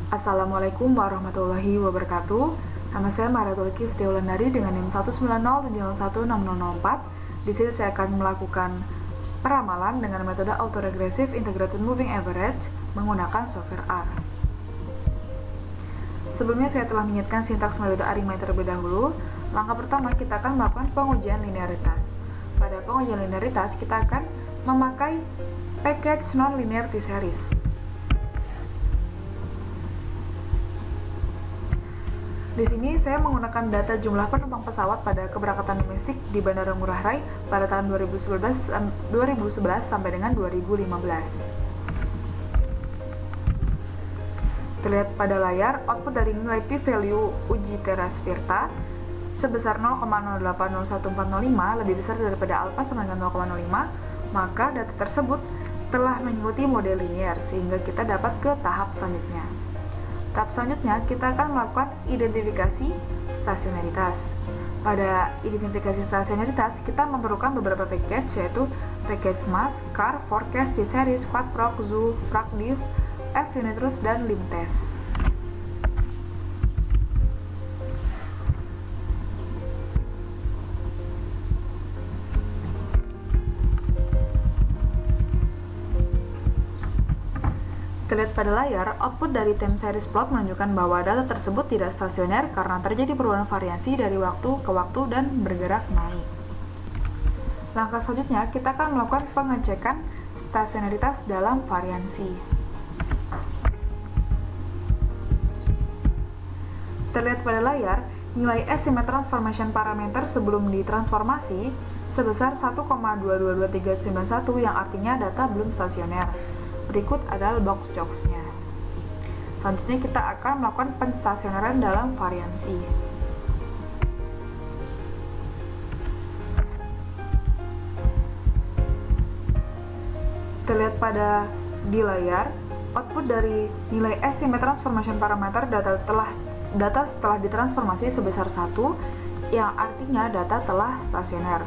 Assalamualaikum warahmatullahi wabarakatuh. Nama saya Mariatul Kifti Wulandari dengan NIM 190701604. Di sini saya akan melakukan peramalan dengan metode Autoregressive Integrated Moving Average menggunakan software R. Sebelumnya saya telah mengingatkan sintaks metode ARIMA terlebih dahulu. Langkah pertama kita akan melakukan pengujian linearitas. Pada pengujian linearitas kita akan memakai package non-linear T-series. Di sini saya menggunakan data jumlah penumpang pesawat pada keberangkatan domestik di Bandara Ngurah Rai pada tahun 2011 sampai dengan 2015. Terlihat pada layar output dari nilai p-value uji teras Virta sebesar 0,080145 lebih besar daripada alfa sama dengan 0,05, maka data tersebut telah mengikuti model linear sehingga kita dapat ke tahap selanjutnya. Tahap selanjutnya, kita akan melakukan identifikasi stasionaritas. Pada identifikasi stasionaritas, kita memerlukan beberapa package, yaitu package MAS, CAR, Forecast, T-series, Quadproc, Zoo, PracDiff, F-Unitrus, dan LIMTEST. Terlihat pada layar, output dari time series plot menunjukkan bahwa data tersebut tidak stasioner karena terjadi perubahan variasi dari waktu ke waktu dan bergerak naik. Langkah selanjutnya, kita akan melakukan pengecekan stasionaritas dalam variansi. Terlihat pada layar, nilai estimate transformation parameter sebelum ditransformasi sebesar 1,222391 yang artinya data belum stasioner. Berikut adalah box jokes-nya. Selanjutnya kita akan melakukan penstasioneran dalam variansi. Terlihat di layar, output dari nilai estimate transformation parameter data setelah ditransformasi sebesar 1, yang artinya data telah stasioner.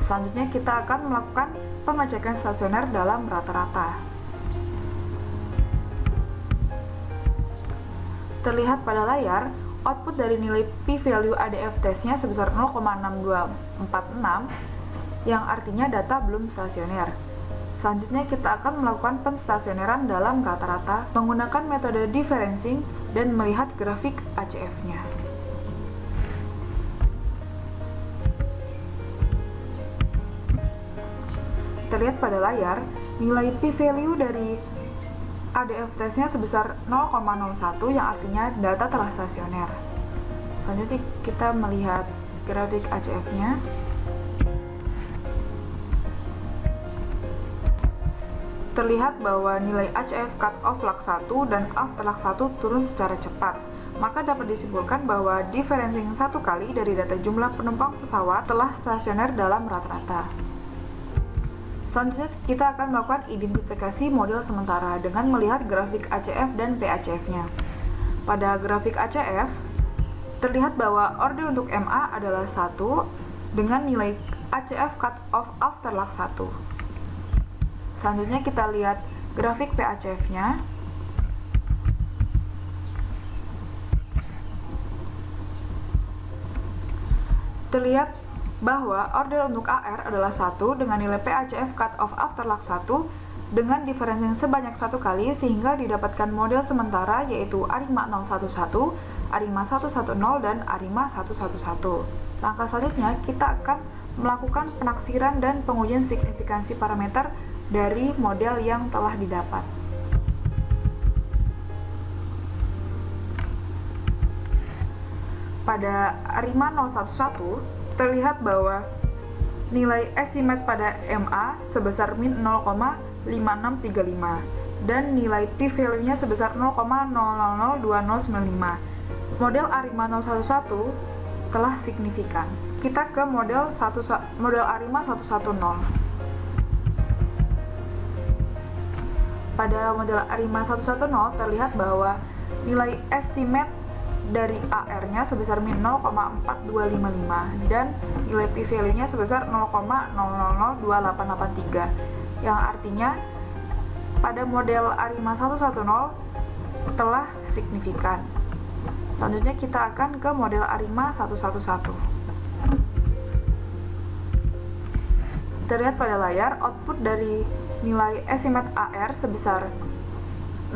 Selanjutnya kita akan melakukan pengecekan stasioner dalam rata-rata. Terlihat pada layar, output dari nilai p-value ADF testnya sebesar 0,6246, yang artinya data belum stasioner. Selanjutnya kita akan melakukan penstasioneran dalam rata-rata menggunakan metode differencing dan melihat grafik ACF-nya. Terlihat pada layar, nilai p-value dari ADF testnya sebesar 0,01 yang artinya data telah stasioner. Selanjutnya kita melihat grafik ACF-nya. Terlihat bahwa nilai ACF cut-off lag 1 dan after lag 1 turun secara cepat. Maka dapat disimpulkan bahwa differencing satu kali dari data jumlah penumpang pesawat telah stasioner dalam rata-rata. Selanjutnya kita akan melakukan identifikasi model sementara dengan melihat grafik ACF dan PACF-nya. Pada grafik ACF, terlihat bahwa order untuk MA adalah 1 dengan nilai ACF cut-off after lag 1. Selanjutnya kita lihat grafik PACF-nya. Terlihat bahwa order untuk AR adalah 1 dengan nilai PACF cut-off after lag 1 dengan differencing sebanyak 1 kali sehingga didapatkan model sementara yaitu ARIMA 011, ARIMA 110, dan ARIMA 111. Langkah selanjutnya kita akan melakukan penaksiran dan pengujian signifikansi parameter dari model yang telah didapat. Pada ARIMA 011 terlihat bahwa nilai estimate pada MA sebesar min 0,5635 dan nilai p-value-nya sebesar 0,002095. Model ARIMA 011 telah signifikan. Kita ke model ARIMA 110. Pada model ARIMA 110 terlihat bahwa nilai estimate dari AR-nya sebesar min 0,4255 dan nilai p-value-nya sebesar 0,002883, yang artinya pada model ARIMA 110 telah signifikan. Selanjutnya kita akan ke model ARIMA 111. Terlihat pada layar output dari nilai estimate AR sebesar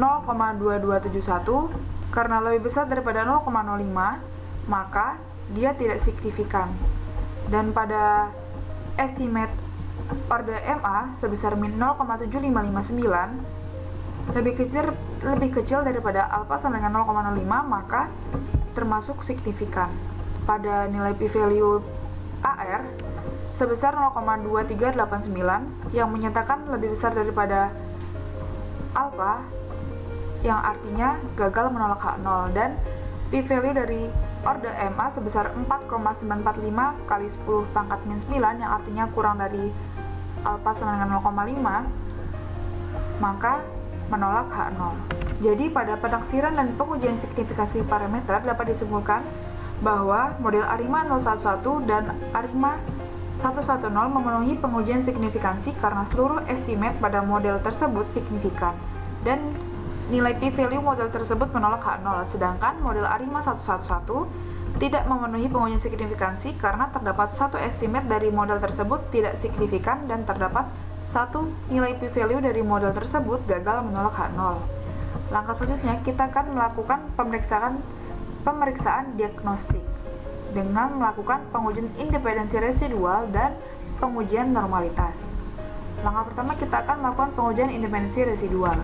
0,2271. Karena lebih besar daripada 0,05, maka dia tidak signifikan. Dan pada estimate order MA sebesar min 0,7559 lebih kecil daripada alfa sama dengan 0,05, maka termasuk signifikan. Pada nilai p-value AR sebesar 0,2389 yang menyatakan lebih besar daripada alfa, yang artinya gagal menolak H0, dan p-value dari order MA sebesar 4,945 kali 10 pangkat min 9 yang artinya kurang dari alfa sama dengan 0,5, maka menolak H0. Jadi pada penaksiran dan pengujian signifikasi parameter dapat disimpulkan bahwa model ARIMA 011 dan ARIMA 110 memenuhi pengujian signifikansi karena seluruh estimate pada model tersebut signifikan dan nilai p-value model tersebut menolak H0, sedangkan model ARIMA 111 tidak memenuhi pengujian signifikansi karena terdapat satu estimate dari model tersebut tidak signifikan dan terdapat satu nilai p-value dari model tersebut gagal menolak H0. Langkah selanjutnya kita akan melakukan pemeriksaan diagnostik dengan melakukan pengujian independensi residual dan pengujian normalitas. Langkah pertama kita akan melakukan pengujian independensi residual.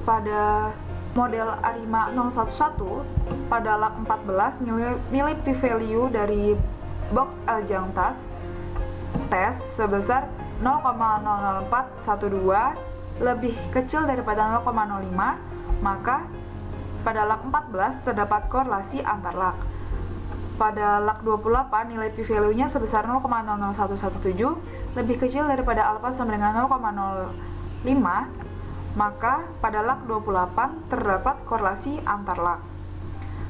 Pada model ARIMA 011, pada log 14 nilai p-value dari box L-Jung test sebesar 0,00412 lebih kecil daripada 0,05, maka pada log 14 terdapat korelasi antar log. Pada log 28 nilai p-value-nya sebesar 0,00117 lebih kecil daripada alfa sama dengan 0,05, maka pada log 28 terdapat korelasi antar log.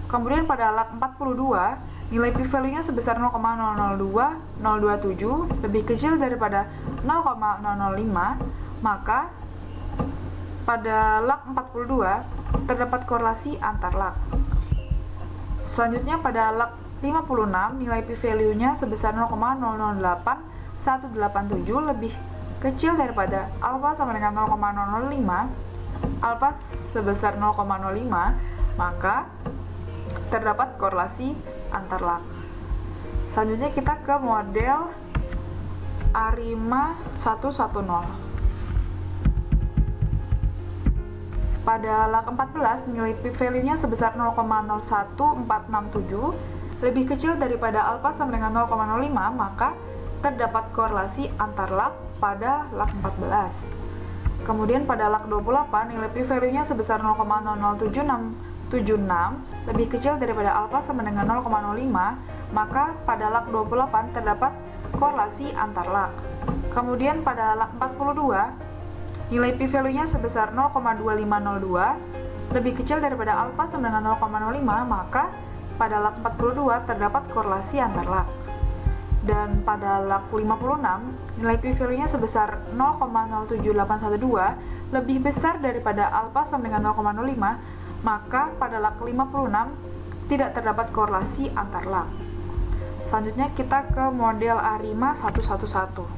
Kemudian pada log 42, nilai p-value-nya sebesar 0,002027 lebih kecil daripada 0,005, maka pada log 42 terdapat korelasi antar log. Selanjutnya pada log 56, nilai p-value-nya sebesar 0,008187 lebih kecil daripada alfa sama dengan 0,005, alfa sebesar 0,05, maka terdapat korelasi antar log. Selanjutnya kita ke model ARIMA 110. Pada log 14, nilai p-value-nya sebesar 0,01467 lebih kecil daripada alfa sama dengan 0,05, maka terdapat korelasi antar log pada log 14. Kemudian pada log 28, nilai p-value-nya sebesar 0,007676 lebih kecil daripada alfa sama dengan 0,05, maka pada log 28 terdapat korelasi antar log. Kemudian pada log 42, nilai p-value-nya sebesar 0,2502 lebih kecil daripada alfa sama dengan 0,05, maka pada log 42 terdapat korelasi antar log. Dan pada log 56, nilai p-value-nya sebesar 0,07812 lebih besar daripada alfa sama dengan 0,05, maka pada log 56 tidak terdapat korelasi antar log. Selanjutnya kita ke model ARIMA 111.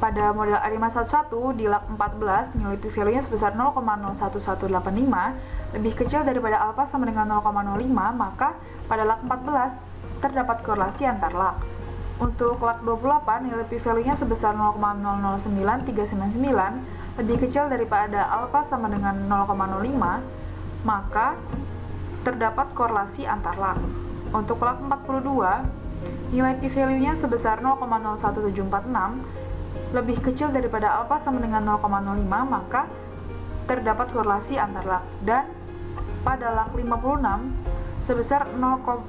Pada model ARIMA 11 di log 14, nilai p-value-nya sebesar 0,01185 lebih kecil daripada alfa sama dengan 0,05, maka pada log 14 terdapat korelasi antar log. Untuk log 28, nilai p-value-nya sebesar 0,009399 lebih kecil daripada alfa sama dengan 0,05, maka terdapat korelasi antar log. Untuk log 42, nilai p-value-nya sebesar 0,01746 lebih kecil daripada alfa sama dengan 0,05, maka terdapat korelasi antar log. Dan pada log 56 sebesar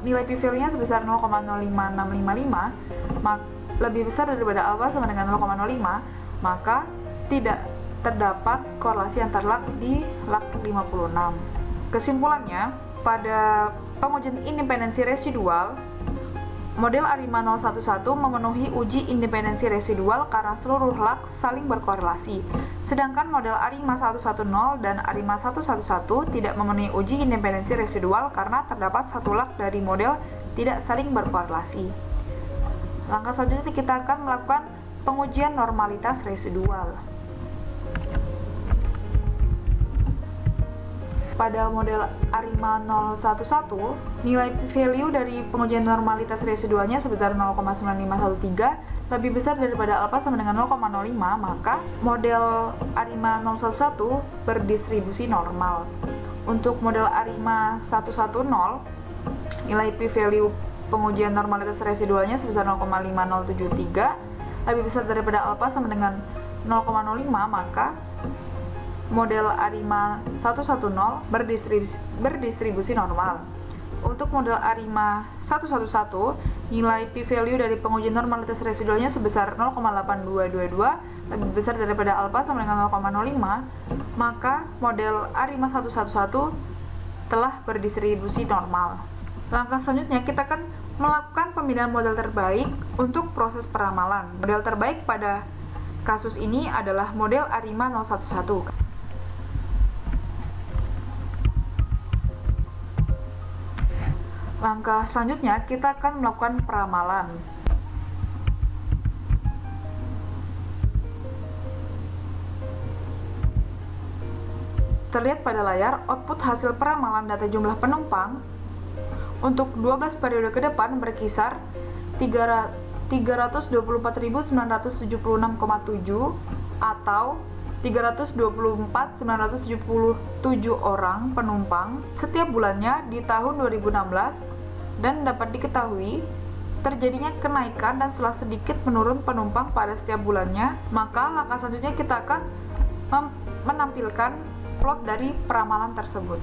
nilai p-value-nya sebesar 0,05655 lebih besar daripada alfa sama dengan 0,05, maka tidak terdapat korelasi antar log di log 56. Kesimpulannya, pada pengujian independensi residual Model ARIMA 011 memenuhi uji independensi residual karena seluruh lak saling berkorelasi, sedangkan model ARIMA 110 dan ARIMA 111 tidak memenuhi uji independensi residual karena terdapat satu lak dari model tidak saling berkorelasi. Langkah selanjutnya kita akan melakukan pengujian normalitas residual. Pada model ARIMA 011, nilai p-value dari pengujian normalitas residualnya sebesar 0,9513 lebih besar daripada alfa sama dengan 0,05, maka model ARIMA 011 berdistribusi normal. Untuk model ARIMA 110, nilai p-value pengujian normalitas residualnya sebesar 0,5073 lebih besar daripada alfa sama dengan 0,05, maka model ARIMA 110 berdistribusi normal. Untuk model ARIMA 111, nilai p-value dari pengujian normalitas residualnya sebesar 0,8222 lebih besar daripada alfa sama dengan 0,05, maka model ARIMA 111 telah berdistribusi normal. Langkah selanjutnya kita akan melakukan pemilihan model terbaik untuk proses peramalan. Model terbaik pada kasus ini adalah model ARIMA 011. Langkah selanjutnya kita akan melakukan peramalan. Terlihat pada layar output hasil peramalan data jumlah penumpang untuk 12 periode ke depan berkisar 324.976,7 atau 324.977 orang penumpang setiap bulannya di tahun 2016, dan dapat diketahui terjadinya kenaikan dan setelah sedikit menurun penumpang pada setiap bulannya. Maka langkah selanjutnya kita akan menampilkan plot dari peramalan tersebut.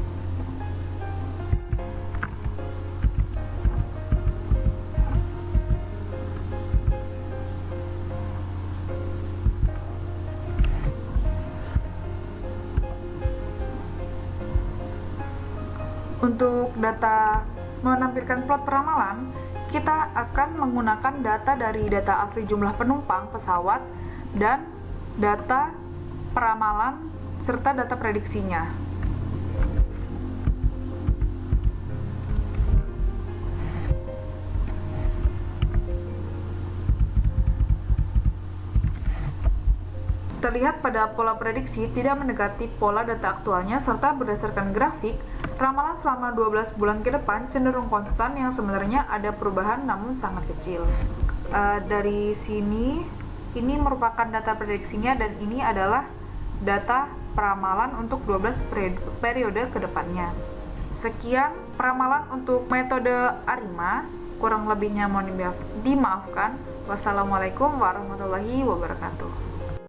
Untuk data menampilkan plot peramalan, kita akan menggunakan data dari data asli jumlah penumpang pesawat dan data peramalan serta data prediksinya. Terlihat pada pola prediksi tidak mendekati pola data aktualnya serta berdasarkan grafik, ramalan selama 12 bulan ke depan cenderung konstan yang sebenarnya ada perubahan namun sangat kecil. Dari sini, ini merupakan data prediksinya dan ini adalah data peramalan untuk 12 periode ke depannya. Sekian peramalan untuk metode ARIMA, kurang lebihnya mohon dimaafkan. Wassalamualaikum warahmatullahi wabarakatuh.